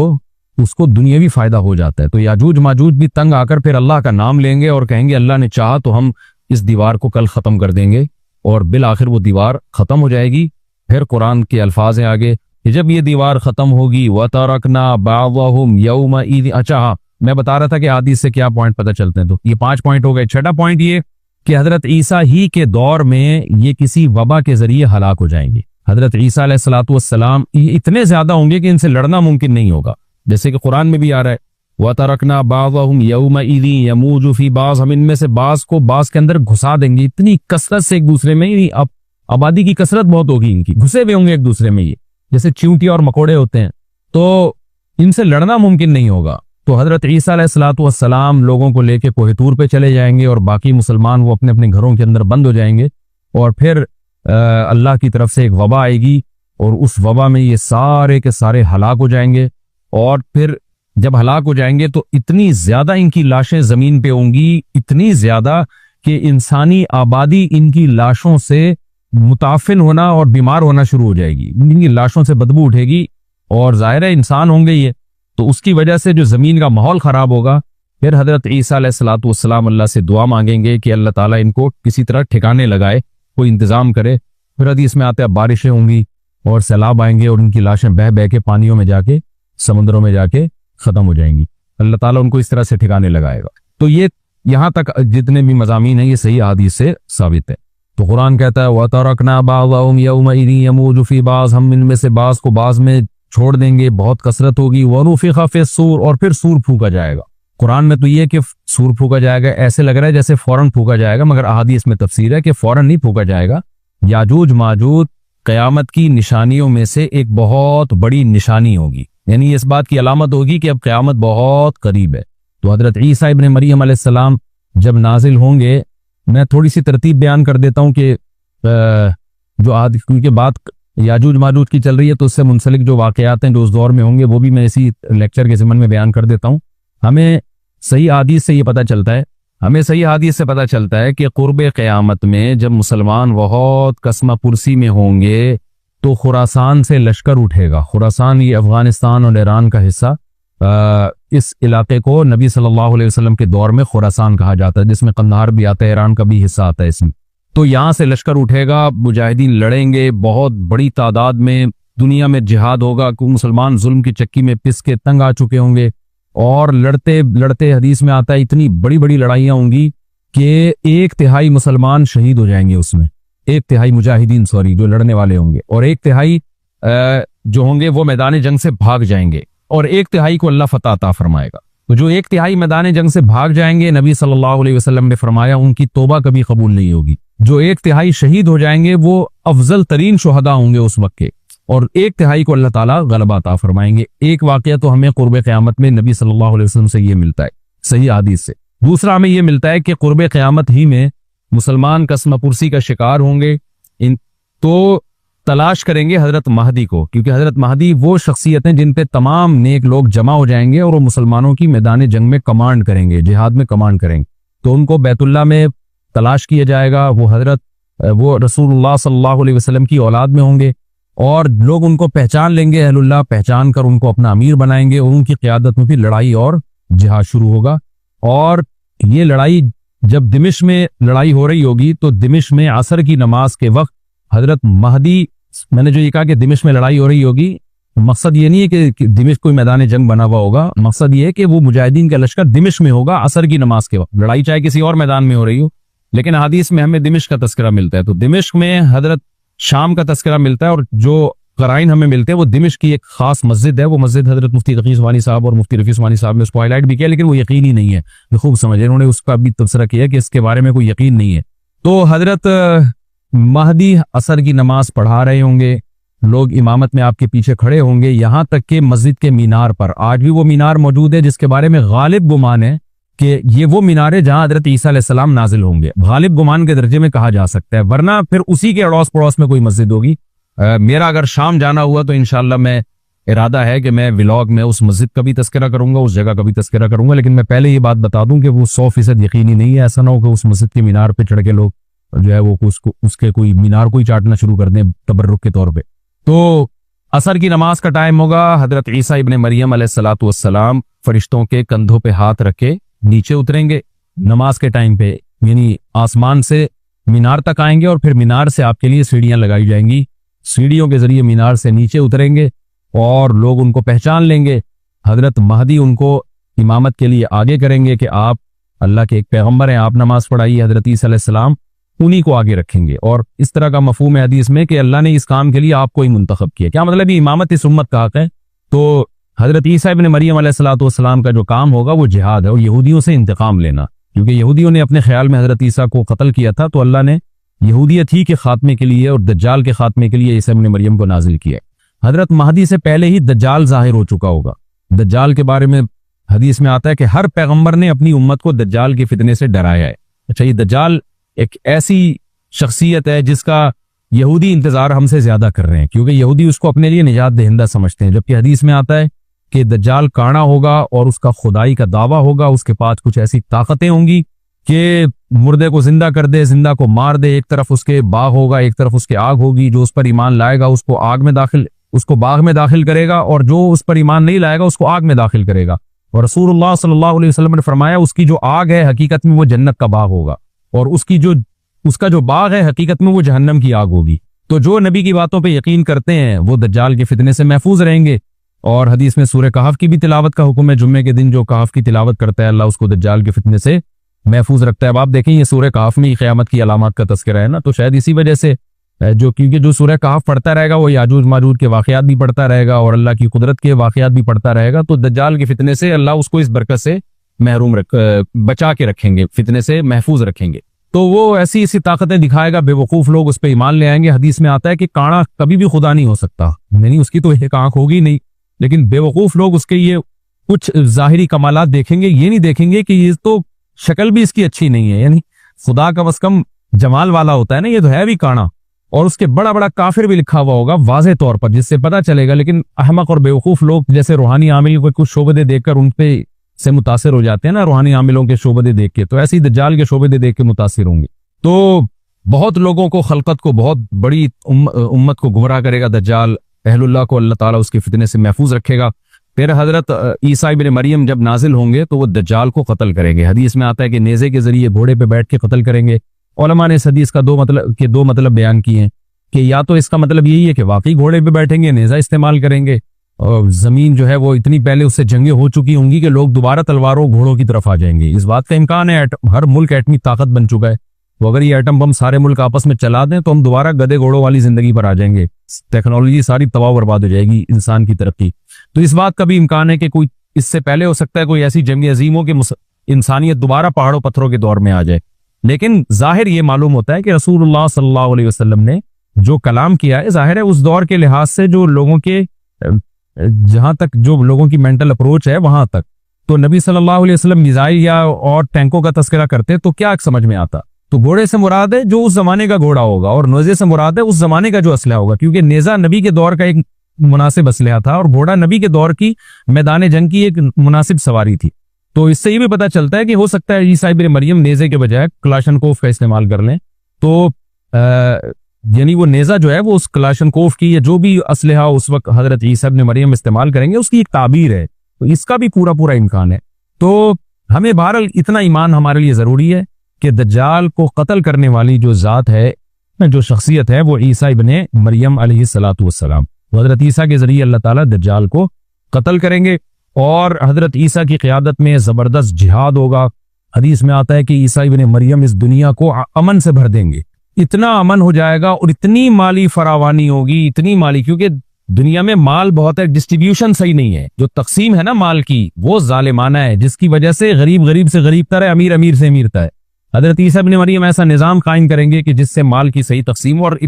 उसको दुनियावी फायदा हो जाता है। तो याजूज माजूज भी तंग आकर फिर अल्लाह का नाम लेंगे और कहेंगे अल्लाह ने चाहा तो हम इस दीवार को कल खत्म कर देंगे, और बिल आखिर वो दीवार खत्म हो जाएगी। फिर कुरान के अल्फाज हैं आगे कि जब ये दीवार खत्म होगी व तरकना बाज़हुम यौमइज़। अच्छा, मैं बता रहा था कि हदीस से क्या पॉइंट पता चलते हैं, तो ये 5 पॉइंट हो गए। छठा पॉइंट ये कि हजरत ईसा ही के दौर में ये किसी वबा के जरिए हलाक हो जाएंगे। हजरत ईसा अलैहिस्सलातु वस्सलाम ये इतने ज्यादा होंगे कि इनसे लड़ना मुमकिन नहीं होगा, जैसे कि कुरान में भी आ रहा है व तरकना बाज़हुम यौमइज़ यमूजु फी बाज़, हम इनमें से बाज़ को बाज़ के अंदर घुसा देंगे। इतनी कसरत से एक दूसरे में, ही अब आबादी की कसरत बहुत होगी इनकी, घुसे हुए होंगे एक दूसरे में, ये जैसे चींटी और मकोड़े होते हैं, तो इनसे लड़ना मुमकिन नहीं होगा। तो हजरत ईसा अलैहिस्सलातु वस्सलाम लोगों को लेके कोहे तूर पे चले जाएंगे और बाकी मुसलमान वो अपने अपने घरों के अंदर बंद हो जाएंगे। और फिर अल्लाह की तरफ से एक वबा आएगी और उस वबा में ये सारे के सारे हलाक हो जाएंगे। और फिर जब हलाक हो जाएंगे तो इतनी ज्यादा इनकी लाशें जमीन पे होंगी, इतनी ज्यादा कि इंसानी आबादी इनकी लाशों से मुताफिन होना और बीमार होना शुरू हो जाएगी। इनकी लाशों से बदबू उठेगी और जाहिर है इंसान होंगे ये, तो उसकी वजह से जो जमीन का माहौल खराब होगा। फिर हजरत ईसा अलैहिस्सलातु वस्सलाम अल्लाह से दुआ मांगेंगे कि अल्लाह ताला इनको किसी तरह ठिकाने लगाए, कोई इंतजाम करे। फिर हदीस में आते हैं बारिशें होंगी और सैलाब आएंगे और उनकी लाशें बह बह के पानियों में जाके, समुद्रों में जाके खत्म हो जाएंगी। अल्लाह ताला उनको इस तरह से ठिकाने लगाएगा। तो ये यहाँ तक जितने भी मज़ामीन हैं ये सही हदीस से साबित है। तो कुरान कहता है व तरकना बाज़हुम यौमइज़ यमूजु फी बाज़, हम इनमें से बाज़ को बाज़ में छोड़ देंगे, बहुत कसरत होगी। व नुफ़िख़ फ़िस्सूर, और फिर सूर फूका जाएगा। कुरान में तो ये कि सूर फूका जाएगा, ऐसे लग रहा है जैसे फौरन फूका जाएगा, मगर अहादीस में तफसीर है कि फौरन नहीं फूका जाएगा। याजूज माजूज क़यामत की निशानियों में से एक बहुत बड़ी निशानी होगी, यानी इस बात की अलामत होगी कि अब क़यामत बहुत करीब है। तो हजरत ईसा इब्न मरियम अलैहिस्सलाम जब नाजिल होंगे, मैं थोड़ी सी तरतीब बयान कर देता हूँ कि जो आज क्योंकि बात याजूज माजूज की चल रही है तो उससे मुंसलिक जो वाक़यात हैं जो उस दौर में होंगे वो भी मैं इसी लेक्चर के ज़मन में बयान कर देता हूँ। हमें सही हदीस से ये पता चलता है, कि क़ुर्ब क़यामत में जब मुसलमान बहुत कसमा पुरसी में होंगे तो खुरासान से लश्कर उठेगा। खुरासान ये अफगानिस्तान और ईरान का हिस्सा, इस इलाके को नबी सल्लल्लाहु अलैहि वसल्लम के दौर में खुरासान कहा जाता है, जिसमें कंधार भी आता है, ईरान का भी हिस्सा आता है इसमें। तो यहाँ से लश्कर उठेगा, मुजाहिदीन लड़ेंगे बहुत बड़ी तादाद में, दुनिया में जिहाद होगा कि मुसलमान जुल्म की चक्की में पिस के तंग आ चुके होंगे और लड़ते लड़ते हदीस में आता है इतनी बड़ी बड़ी लड़ाइयाँ होंगी कि 1/3 मुसलमान शहीद हो जाएंगे उसमें, 1/3 मुजाहिदीन जो लड़ने वाले होंगे, और 1/3 जो होंगे वो मैदान जंग से भाग जाएंगे और 1/3 को अल्लाह फतह अता फरमाएगा। तो जो 1/3 मैदान जंग से भाग जाएंगे, नबी सल्लल्लाहु अलैहि वसल्लम ने फरमाया उनकी तौबा कभी कबूल नहीं होगी। जो 1/3 शहीद हो जाएंगे वो अफजल तरीन शुहदा होंगे उस वक्त के, और 1/3 को अल्लाह ताला गलबा अता फरमाएंगे। एक वाकया तो हमें क़ुर्ब क़यामत में नबी सल्लल्लाहु अलैहि वसल्लम से ये मिलता है सही हदीस से। दूसरा हमें ये मिलता है कि क़ुर्ब क़यामत ही में मुसलमान कसम पुरसी का शिकार होंगे, तो तलाश करेंगे हजरत महदी को, क्योंकि हजरत महदी वो शख्सियत हैं जिन पे तमाम नेक लोग जमा हो जाएंगे और वो मुसलमानों की मैदान जंग में कमांड करेंगे, जिहाद में कमांड करेंगे। तो उनको बैतुल्लाह में तलाश किया जाएगा। वो रसूलुल्लाह सल्लल्लाहु अलैहि वसल्लम की औलाद में होंगे और लोग उनको पहचान लेंगे, अहलुल्लाह पहचान कर उनको अपना अमीर बनाएंगे और उनकी क़यादत में भी लड़ाई और जिहाद शुरू होगा। और ये लड़ाई जब दिमिश्क में लड़ाई हो रही होगी तो दिमिश्क में असर की नमाज के वक्त हजरत महदी, मैंने जो ये कहा कि दिमिश्क में लड़ाई हो रही होगी, मकसद ये नहीं है कि दिमिश्क कोई मैदान जंग बना हुआ होगा, मकसद ये है कि वो मुजाहिदीन का लश्कर दिमिश्क में होगा असर की नमाज के वक्त। लड़ाई चाहे किसी और मैदान में हो रही हो, लेकिन हदीस में हमें दिमिश्क का तस्करा मिलता है। तो दिमिश्क में हजरत शाम का तस्करा मिलता है और जो कराइन हमें मिलते हैं वो दिमिश्क की एक खास मस्जिद है। वो मस्जिद हजरत मुफ्ती तकी उस्मानी साहब और मुफ्ती रफी उस्मानी साहब ने उसको हाईलाइट भी किया, लेकिन वो यकीनी नहीं है, खूब समझे, उन्होंने उसका भी तबसरा किया कि इसके बारे में कोई यकीन नहीं है। तो हजरत महदी असर की नमाज पढ़ा रहे होंगे लोग इमामत में आपके पीछे खड़े होंगे, यहाँ तक कि मस्जिद के मीनार पर आज भी वो मीनार मौजूद है जिसके बारे में गालिब गुमान है कि ये वो मीनार है जहां हजरत ईसा अलैहिस्सलाम नाजिल होंगे। गालिब गुमान के दर्जे में कहा जा सकता है, वरना फिर उसी के अड़ोस पड़ोस में कोई मस्जिद होगी। मेरा अगर शाम जाना हुआ तो इंशाल्लाह मैं इरादा है कि मैं व्लॉग में उस मस्जिद का भी तस्करा करूंगा, उस जगह का भी तस्करा करूंगा। लेकिन मैं पहले ये बात बता दूं कि वो 100% यकीनी नहीं है। ऐसा ना हो कि उस मस्जिद के मीनार पे चढ़ के लोग जो है वो उसके कोई मीनार को ही चाटना शुरू कर दें तबर्रुक के तौर पे। तो असर की नमाज का टाइम होगा। हजरत ईसा इब्ने मरियम अलैहिस्सलातु वस्सलाम फरिश्तों के कंधों पे हाथ रखे नीचे उतरेंगे नमाज के टाइम पे, यानी आसमान से मीनार तक आएंगे और फिर मीनार से आपके लिए सीढ़ियां लगाई जाएंगी। सीढ़ियों के जरिए मीनार से नीचे उतरेंगे और लोग उनको पहचान लेंगे। हजरत महदी उनको इमामत के लिए आगे करेंगे कि आप अल्लाह के एक पैगंबर हैं, आप नमाज पढ़ाइए। हजरत ईसा अलैहिस्सलाम उन्हीं को आगे रखेंगे। और इस तरह का मफहूम है हदीस में कि अल्लाह ने इस काम के लिए आपको ही मुंतखब किया। क्या मतलब ये इमामत इस उम्मत का हक है। तो हजरत ईसा इब्ने मरियम अलैहिस्सलातु वस्सलाम का जो काम होगा वो जिहाद है और यहूदियों से इंतकाम लेना, क्योंकि यहूदियों ने अपने ख्याल में हजरत ईसा को कत्ल किया था। तो अल्लाह ने यहूदियत ही के खात्मे के लिए और दज्जाल के खात्मे के लिए ईसा इब्ने मरियम को नाजिल किया। हजरत महदी से पहले ही दज्जाल जाहिर हो चुका होगा। दज्जाल के बारे में हदीस में आता है कि हर पैगंबर ने अपनी उम्मत को दज्जाल के फितने से डराया है। अच्छा, ये दज्जाल एक ऐसी शख्सियत है जिसका यहूदी इंतजार हमसे ज्यादा कर रहे हैं, क्योंकि यहूदी उसको अपने लिए निजात दहिंदा समझते हैं। जबकि हदीस में आता है कि दज्जाल काना होगा और उसका खुदाई का दावा होगा। उसके पास कुछ ऐसी ताकतें होंगी कि मुर्दे को जिंदा कर दे, जिंदा को मार दे। एक तरफ उसके बाग होगा, एक तरफ उसके आग होगी। जो उस पर ईमान लाएगा उसको बाग में दाखिल करेगा और जो उस पर ईमान नहीं लाएगा उसको आग में दाखिल करेगा। और रसूलुल्लाह सल्लल्लाहु अलैहि वसल्लम ने फरमाया उसकी जो आग है हकीकत में वो जन्नत का बाग होगा और उसका जो बाग है हकीकत में वो जहन्नम की आग होगी। तो जो नबी की बातों पे यकीन करते हैं वो दज्जाल के फितने से महफूज रहेंगे। और हदीस में सूरह कहफ की भी तिलावत का हुक्म है। जुम्मे के दिन जो कहफ की तिलावत करता है अल्लाह उसको दज्जाल के फितने से महफूज रखता है। अब आप देखें ये सूरह कहफ में क़यामत की अलामत का तज़किरा है ना, तो शायद इसी वजह से क्योंकि जो सूरह कहफ पढ़ता रहेगा वो याजूज माजूज के वाक़यात भी पढ़ता रहेगा और अल्लाह की कुदरत के वाक़यात भी पढ़ता रहेगा। तो दज्जाल के फितने से अल्लाह उसको इस बरकत से बचा के रखेंगे, फितने से महफूज रखेंगे। तो वो ऐसी ताकतें दिखाएगा, बेवकूफ लोग उस पर ईमान ले आएंगे। हदीस में आता है कि काना कभी भी खुदा नहीं हो सकता, नहीं उसकी तो एक आंख होगी नहीं, लेकिन बेवकूफ लोग उसके ये कुछ जाहिरी कमालात देखेंगे, ये नहीं देखेंगे कि ये तो शक्ल भी इसकी अच्छी नहीं है। यानी खुदा कम से कम जमाल वाला होता है ना, ये तो है भी काना। और उसके बड़ा बड़ा काफिर भी लिखा हुआ होगा वाज़े तौर पर, जिससे पता चलेगा। लेकिन अहमक और बेवकूफ लोग जैसे रूहानी आमिल को कुछ शोबदे देखकर उन पे से मुतासिर हो जाते हैं ना, रूहानी आमिलों के शोबदे देख के, तो ऐसे ही दज्जाल के शोबदे देख के मुतासिर होंगे। तो बहुत लोगों को, खलकत को, बहुत बड़ी उम्मत को गुमराह करेगा दज्जाल। अहलुल्लाह को अल्लाह ताला उसके फितने से महफूज रखेगा। फिर हजरत ईसा इब्ने मरियम जब नाजिल होंगे तो वो दज्जाल को कत्ल करेंगे। हदीस में आता है कि नेज़े के जरिए घोड़े पे बैठ के कत्ल करेंगे। उलमा ने इस हदीस का दो मतलब बयान किए हैं कि या तो इसका मतलब यही है कि वाकई घोड़े पे बैठेंगे, नेज़ा इस्तेमाल करेंगे और जमीन जो है वो इतनी पहले उससे जंगें हो चुकी होंगी कि लोग दोबारा तलवारों घोड़ों की तरफ आ जाएंगे। इस बात का इम्कान है, हर मुल्क एटमी ताकत बन चुका है। तो अगर ये एटम बम सारे मुल्क आपस में चला दें तो हम दोबारा गधे घोड़ों वाली जिंदगी पर आ जाएंगे। टेक्नोलॉजी सारी तबाह बर्बाद हो जाएगी, इंसान की तरक्की। तो इस बात का भी इम्कान है कि कोई इससे पहले हो सकता है कोई ऐसी जंग अजीम हो कि इंसानियत दोबारा पहाड़ों पत्थरों के दौर में आ जाए। लेकिन जाहिर ये मालूम होता है कि रसूलुल्लाह सल्लल्लाहु अलैहि वसल्लम ने जो कलाम किया है, जाहिर है उस दौर के लिहाज से जो लोगों के जहां तक जो लोगों की मेंटल अप्रोच है वहां तक, तो नबी सल्लल्लाहु अलैहि वसल्लम मिसाइल या और टैंकों का तस्करा करते तो क्या समझ में आता। तो घोड़े से मुराद है जो उस जमाने का घोड़ा होगा और नेज़े से मुराद है उस जमाने का जो असलहा होगा, क्योंकि नेज़ा नबी के दौर का एक मुनासिब असलहा था और घोड़ा नबी के दौर की मैदान जंग की एक मुनासिब सवारी थी। तो इससे ये भी पता चलता है कि हो सकता है ईसा इब्ने मरियम नेज़े के बजाय क्लाशनकोफ का इस्तेमाल कर लें। तो यानी वो नेज़ा जो है वो उस क्लाशनकोफ की या जो भी असलहा उस वक्त हजरत ईसा इब्ने मरियम इस्तेमाल करेंगे उसकी एक ताबीर है। तो इसका भी पूरा इम्कान है। तो हमें बहरहाल इतना ईमान हमारे लिए जरूरी है कि दज्जाल को कत्ल करने वाली जो जात है, जो शख्सियत है, वो ईसा इब्ने मरियम अलैहिस्सलातु वस्सलाम, हजरत ईसा के जरिए अल्लाह ताला दज्जाल को कत्ल करेंगे और हजरत ईसा की क़यादत में जबरदस्त जिहाद होगा। हदीस में आता है कि ईसा इब्ने मरियम इस दुनिया को अमन से भर देंगे, इतना अमन हो जाएगा और इतनी माली फरावानी होगी, इतनी माली, क्योंकि दुनिया में माल बहुत है, डिस्ट्रीब्यूशन सही नहीं है, जो तकसीम है ना माल की वो जालिमाना है, जिसकी वजह से गरीब से गरीब तर है, अमीर से अमीर तर है। हजरत ईसा इब्ने मरियम ऐसा निजाम कायम करेंगे कि जिससे माल की सही तकसीम और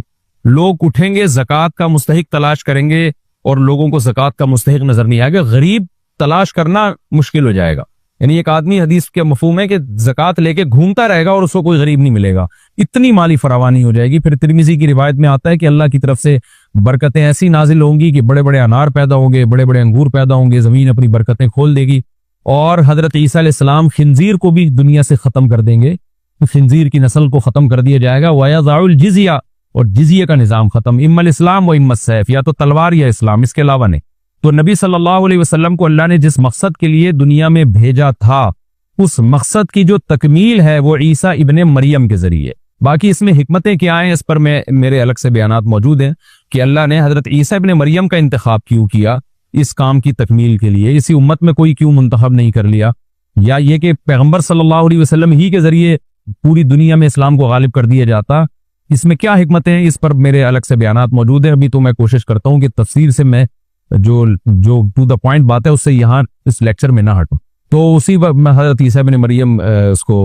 लोग उठेंगे, ज़कात का मुस्तहिक तलाश करेंगे और लोगों को ज़कात का मुस्तहिक नजर नहीं आएगा। गरीब तलाश करना मुश्किल हो जाएगा। यानी एक आदमी, हदीस के मफहूम है कि ज़कात लेके घूमता रहेगा और उसको कोई गरीब नहीं मिलेगा, इतनी माली फरावानी हो जाएगी। फिर तिरमिज़ी की रिवायत में आता है कि अल्लाह की तरफ से बरकतें ऐसी नाजिल होंगी कि बड़े बड़े अनार पैदा होंगे, बड़े बड़े अंगूर पैदा होंगे, जमीन अपनी बरकतें खोल देगी। और हजरत ईसा अलैहिस्सलाम खिंजीर को भी दुनिया से खत्म कर देंगे, खिंजीर की नस्ल को खत्म कर दिया जाएगा। वयज़ाउल जिज़िया, और जिज़िया का निजाम खत्म। इम्मल इस्लाम व इम्मत सैफ, या तो तलवार या इस्लाम, इसके अलावा नहीं। तो नबी सल्लल्लाहु अलैहि वसल्लम को अल्लाह ने जिस मकसद के लिए दुनिया में भेजा था, उस मकसद की जो तकमील है वो ईसा इब्ने मरियम के जरिए। बाकी इसमें हिकमतें क्या हैं, इस पर मेरे अलग से बयानात मौजूद हैं कि अल्लाह ने हजरत ईसा इब्ने मरियम का इंतखाब क्यों किया इस काम की तकमील के लिए, इसी उम्मत में कोई क्यों मुंतखब नहीं कर लिया, या ये कि पैगंबर सल्लल्लाहु अलैहि वसल्लम ही के जरिए पूरी दुनिया में इस्लाम को गालिब कर दिया जाता, इसमें क्या हिकमतें हैं, इस पर मेरे अलग से बयानात मौजूद हैं। अभी तो मैं कोशिश करता हूँ कि तफसीर से मैं जो टू द पॉइंट बात है उससे यहाँ इस लेक्चर में ना हटूं। तो उसी वक्त हजरत ईसा इब्ने मरियम उसको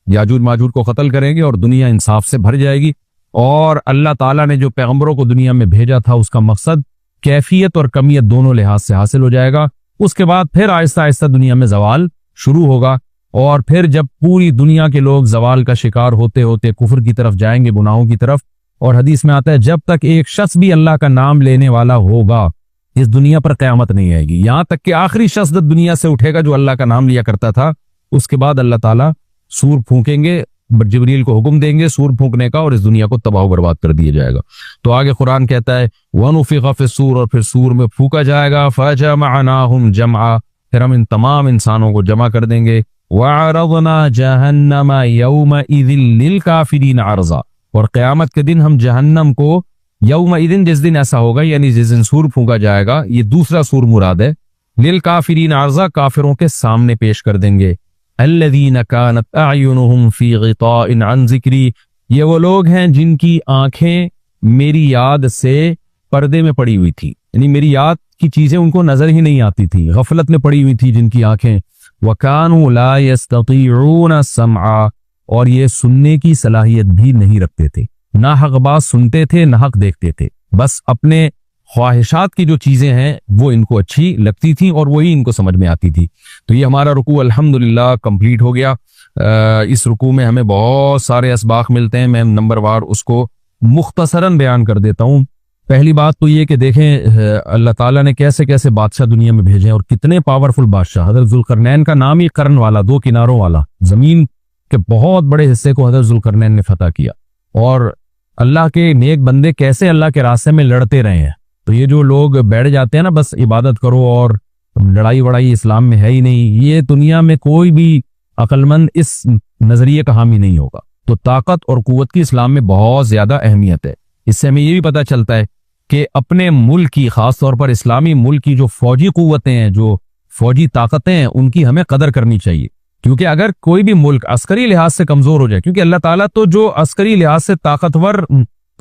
याजूज माजूज को कत्ल करेंगे और दुनिया इंसाफ से भर जाएगी। और अल्लाह ताला ने जो पैगंबरों को दुनिया में भेजा था उसका मकसद कैफियत और कमियत दोनों लिहाज से हासिल हो जाएगा। उसके बाद फिर आहिस्ता आहिस्ता दुनिया में जवाल शुरू होगा, और फिर जब पूरी दुनिया के लोग जवाल का शिकार होते होते कुफर की तरफ जाएंगे, गुनाहों की तरफ। और हदीस में आता है जब तक एक शख्स भी अल्लाह का नाम लेने वाला होगा इस दुनिया पर क़यामत नहीं आएगी, यहां तक कि आखिरी शख्स दुनिया से उठेगा जो अल्लाह का नाम लिया करता था। उसके बाद अल्लाह ताला सूर फूकेंगे, जिब्रील को हुक्म देंगे सूर फूकने का, और इस दुनिया को तबाह बर्बाद कर दिया जाएगा। तो आगे कुरान कहता है वनुफिखा फिस्सूर, और फिर सूर में फूका जाएगा। फजमअनाहुम जमआ, फिर हम इन तमाम इंसानों को जमा कर देंगे। वअरज़ना जहन्नमा यौमइज़िन लिलकाफिरीन अर्ज़ा, और क़यामत के दिन हम जहन्नम को यौमइज़िन, जिस दिन ऐसा होगा यानी जिस दिन सूर फूका जाएगा, ये दूसरा सूर मुराद है, लिलकाफिरीन अर्ज़ा, काफिरों के सामने पेश कर देंगे। अल्लज़ीना कानत अयुनुहुम फी ग़िताइन अन ज़िक्री, ये वो लोग हैं जिनकी आंखें मेरी याद से पर्दे में पड़ी हुई थी, यानी मेरी याद की चीजें उनको नजर ही नहीं आती थी, गफलत में पड़ी हुई थी जिनकी आंखें। वकानु ला यस्ततीऊन समआ, और ये सुनने की सलाहियत भी नहीं रखते थे, ना हक बात सुनते थे ना हक देखते थे, बस अपने ख्वाहिशात की जो चीजें हैं वो इनको अच्छी लगती थी और वही इनको समझ में आती थी। तो ये हमारा रुकू अल्हम्दुलिल्लाह कंप्लीट हो गया। इस रुकू में हमें बहुत सारे असबाक मिलते हैं, मैं नंबरवार उसको मुख्तसरन बयान कर देता हूँ। पहली बात तो ये कि देखें अल्लाह ताला ने कैसे कैसे बादशाह दुनिया में भेजे और कितने पावरफुल बादशाह। हज़रत ज़ुल्करनैन का नाम ही करन वाला, दो किनारों वाला, जमीन के बहुत बड़े हिस्से को हज़रत ज़ुल्करनैन ने फतह किया। और अल्लाह के नेक बंदे कैसे अल्लाह के रास्ते में लड़ते रहे हैं। तो ये जो लोग बैठ जाते हैं ना बस इबादत करो और लड़ाई वड़ाई इस्लाम में है ही नहीं, ये दुनिया में कोई भी अक्लमंद इस नजरिए का हामी नहीं होगा। तो ताकत और कुव्वत की इस्लाम में बहुत ज्यादा अहमियत है। इससे हमें ये भी पता चलता है कि अपने मुल्क की, खास तौर पर इस्लामी मुल्क की जो फौजी कुव्वतें हैं, जो फौजी ताकतें हैं, उनकी हमें कदर करनी चाहिए। क्योंकि अगर कोई भी मुल्क अस्करी लिहाज से कमजोर हो जाए, क्योंकि अल्लाह ताला तो जो अस्करी लिहाज से ताकतवर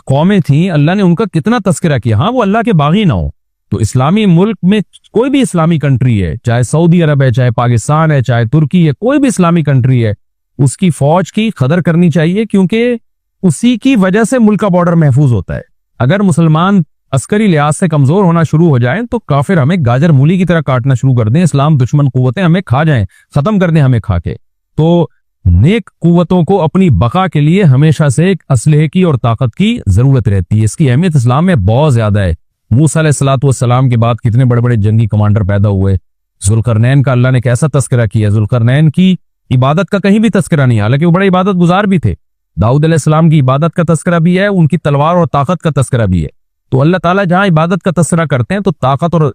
कौमें थी अल्लाह ने उनका कितना तस्करा किया, हाँ वो अल्लाह के बागी ना हो। तो इस्लामी मुल्क में कोई भी इस्लामी कंट्री है, चाहे सऊदी अरब है, चाहे पाकिस्तान है, चाहे तुर्की है, कोई भी इस्लामी कंट्री है, उसकी फौज की कदर करनी चाहिए, क्योंकि उसी की वजह से मुल्क का बॉर्डर महफूज होता है। अगर मुसलमान अस्करी लिहाज से कमजोर होना शुरू हो जाए तो काफिर हमें गाजर मूली की तरह काटना शुरू कर दें, इस्लाम दुश्मन कुव्वतें हमें खा जाएं, खत्म कर दें हमें खा के। तो नेक कुव्वतों को अपनी बका के लिए हमेशा से एक असलहे की और ताकत की जरूरत रहती है। इसकी अहमियत इस्लाम में बहुत ज्यादा है। मूसा अलैहिस्सलातु वस्सलाम के बाद कितने बड़े बड़े जंगी कमांडर पैदा हुए। जुल्करनैन का अल्लाह ने कैसा तस्करा किया। जुल्करनैन की इबादत का कहीं भी तस्करा नहीं, हालांकि वो बड़े इबादत गुजार भी थे। दाऊद अलैहिस्सलाम की इबादत का तस्करा भी है, उनकी तलवार और ताकत का तस्करा भी है। तो अल्लाह ताला जहां इबादत का तस्करा करते हैं तो ताकत और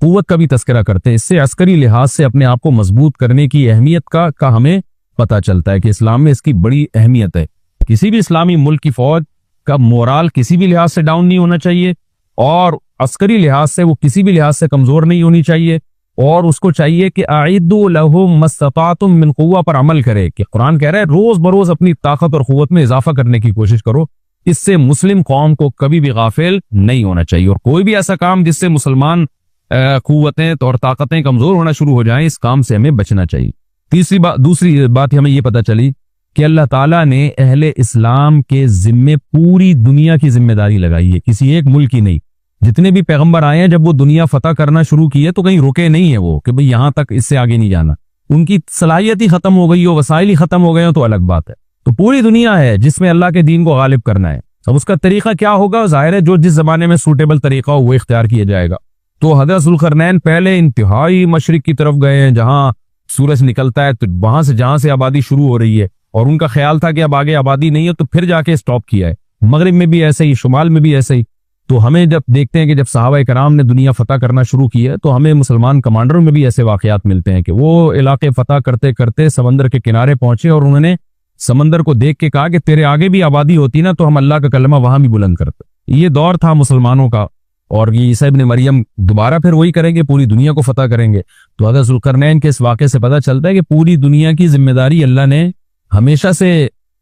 कुव्वत का भी तस्करा करते हैं। इससे अस्करी लिहाज से अपने आप को मजबूत करने की अहमियत का हमें पता चलता है कि इस्लाम में इसकी बड़ी अहमियत है। किसी भी इस्लामी मुल्क की फौज का मोराल किसी भी लिहाज से डाउन नहीं होना चाहिए, और अस्करी लिहाज से वो किसी भी लिहाज से कमजोर नहीं होनी चाहिए। और उसको चाहिए कि आइदु लहुम मस्ततातुम मिन कुव्वा पर अमल करे, कि कुरान कह रहा है रोज बरोज अपनी ताकत और कुव्वत में इजाफा करने की कोशिश करो। इससे मुस्लिम कौम को कभी भी गाफिल नहीं होना चाहिए, और कोई भी ऐसा काम जिससे मुसलमान कुव्वतें और ताकतें कमजोर होना शुरू हो जाएं, इस काम से हमें बचना चाहिए। दूसरी बात हमें ये पता चली कि अल्लाह ताला ने अहले इस्लाम के जिम्मे पूरी दुनिया की जिम्मेदारी लगाई है, किसी एक मुल्क की नहीं। जितने भी पैगंबर आए हैं, जब वो दुनिया फतह करना शुरू की है तो कहीं रुके नहीं है वो कि भाई यहां तक, इससे आगे नहीं जाना। उनकी सलाहियत ही खत्म हो गई हो, वसाइल ही खत्म हो गए हो तो अलग बात है। तो पूरी दुनिया है जिसमें अल्लाह के दीन को गालिब करना है। अब उसका तरीका क्या होगा, जाहिर है जो जिस जमाने में सूटेबल तरीका हो वो इख्तियार किया जाएगा। तो हज़रत ज़ुल्करनैन पहले इंतहाई मशरिक की तरफ गए हैं, जहां सूरज निकलता है, तो वहां से जहां से आबादी शुरू हो रही है, और उनका ख्याल था कि अब आगे आबादी नहीं है, तो फिर जाके स्टॉप किया है। मगरिब में भी ऐसे ही, शुमाल में भी ऐसे ही। तो हमें जब देखते हैं कि जब सहाबा कराम ने दुनिया फतह करना शुरू की है, तो हमें मुसलमान कमांडरों में भी ऐसे वाकयात मिलते हैं कि वो इलाके फतह करते करते समंदर के किनारे पहुंचे और उन्होंने समंदर को देख के कहा कि तेरे आगे भी आबादी होती ना तो हम अल्लाह का कलमा वहां भी बुलंद करते। ये दौर था मुसलमानों का, और ये ईसा इब्न मरियम दोबारा फिर वही करेंगे, पूरी दुनिया को फतह करेंगे। तो हज़रत ज़ुल्करनैन के इस वाक़े से पता चलता है कि पूरी दुनिया की जिम्मेदारी अल्लाह ने हमेशा से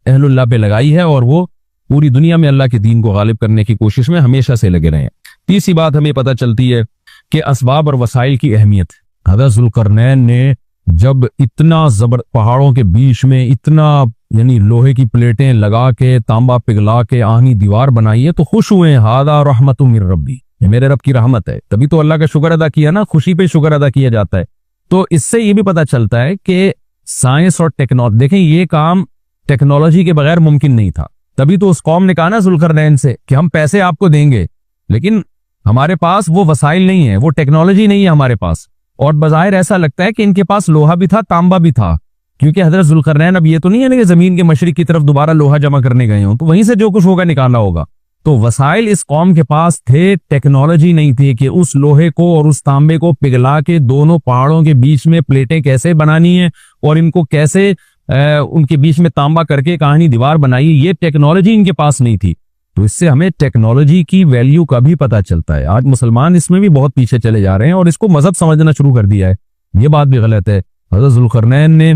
अहलुल्लाह पे लगाई है, और वो पूरी दुनिया में अल्लाह के दीन को गालिब करने की कोशिश में हमेशा से लगे रहे हैं। तीसरी बात हमें पता चलती है कि असबाब और वसाइल की अहमियत। हज़रत ज़ुल्करनैन ने जब इतना जबर पहाड़ों के बीच में इतना यानी लोहे की प्लेटें लगा के, तांबा पिघला के आहनी दीवार बनाई है, तो खुश हुए, हादा रहमतुम मिर रब्बी, ये मेरे रब की रहमत है। तभी तो अल्लाह का शुक्र अदा किया ना, खुशी पे शुक्र अदा किया जाता है। तो इससे ये भी पता चलता है कि साइंस और टेक्नोलॉजी, देखें ये काम टेक्नोलॉजी के बगैर मुमकिन नहीं था। तभी तो उस कौम ने कहा ना ज़ुल्करनैन से कि हम पैसे आपको देंगे, लेकिन हमारे पास वो वसाइल नहीं है, वो टेक्नोलॉजी नहीं है हमारे पास। और बज़ाहिर ऐसा लगता है कि इनके पास लोहा भी था, तांबा भी था, क्योंकि हज़रत ज़ुल्करनैन अब ये तो नहीं है ना कि जमीन के मशरिक की तरफ दोबारा लोहा जमा करने गए हों, तो वहीं से जो कुछ होगा निकाला होगा। तो वसाइल इस कौम के पास थे, टेक्नोलॉजी नहीं थी कि उस लोहे को और उस तांबे को पिघला के दोनों पहाड़ों के बीच में प्लेटें कैसे बनानी है और इनको कैसे उनके बीच में तांबा करके कहानी दीवार बनाई, ये टेक्नोलॉजी इनके पास नहीं थी। तो इससे हमें टेक्नोलॉजी की वैल्यू का भी पता चलता है। आज मुसलमान इसमें भी बहुत पीछे चले जा रहे हैं और इसको मजहब समझना शुरू कर दिया है, ये बात भी गलत है। हज़रत ज़ुल्करनैन ने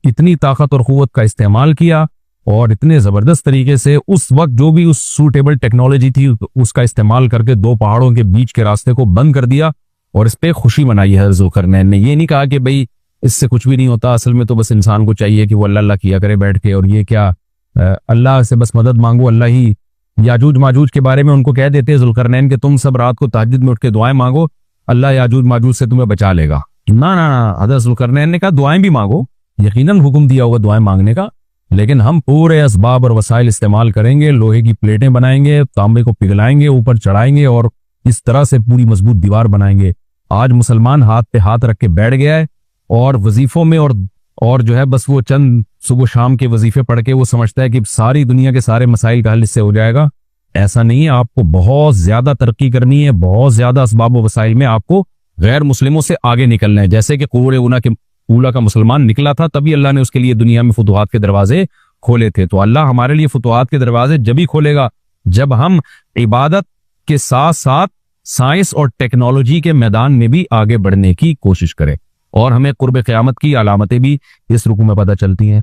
इतनी ताकत और क़ुव्वत का इस्तेमाल किया और इतने जबरदस्त तरीके से उस वक्त जो भी उस सूटेबल टेक्नोलॉजी थी उसका इस्तेमाल करके दो पहाड़ों के बीच के रास्ते को बंद कर दिया, और इस पे खुशी मनाई है ज़ुल्करनैन ने। ये नहीं कहा कि भाई इससे कुछ भी नहीं होता, असल में तो बस इंसान को चाहिए कि वो अल्लाह अल्लाह किया करे बैठ के, और ये क्या अल्लाह से बस मदद मांगो, अल्लाह ही। याजूज माजूज के बारे में उनको कह देते हैं ज़ुल्करनैन के, तुम सब रात को तहज्जुद में उठ के दुआएं मांगो, अल्लाह याजूज माजूज से तुम्हें बचा लेगा। ना ना ना, हज़रत ज़ुल्करनैन ने कहा दुआएं भी मांगो, यकीनन हुक्म दिया होगा दुआएं मांगने का, लेकिन हम पूरे असबाब और वसाइल इस्तेमाल करेंगे, लोहे की प्लेटें बनाएंगे, तांबे को पिघलाएंगे, ऊपर चढ़ाएंगे और इस तरह से पूरी मजबूत दीवार बनाएंगे। आज मुसलमान हाथ पे हाथ रख के बैठ गया है और वजीफों में और जो है बस वो चंद सुबह शाम के वजीफे पढ़ के वो समझता है कि सारी दुनिया के सारे मसाइल का हल इससे हो जाएगा। ऐसा नहीं है, आपको बहुत ज्यादा तरक्की करनी है, बहुत ज्यादा असबाब व वसाइल में आपको गैर मुस्लिमों से आगे निकलना है। जैसे कि कुर्रे ऊला का मुसलमान निकला था, तभी अल्लाह ने उसके लिए दुनिया में फुतुहात के दरवाजे खोले थे। तो अल्लाह हमारे लिए फुतुहात के दरवाजे जब ही खोलेगा जब हम इबादत के साथ साथ साइंस और टेक्नोलॉजी के मैदान में भी आगे बढ़ने की कोशिश करें। और हमें कुर्ब क़यामत की अलामतें भी इस रुकू में पता चलती हैं।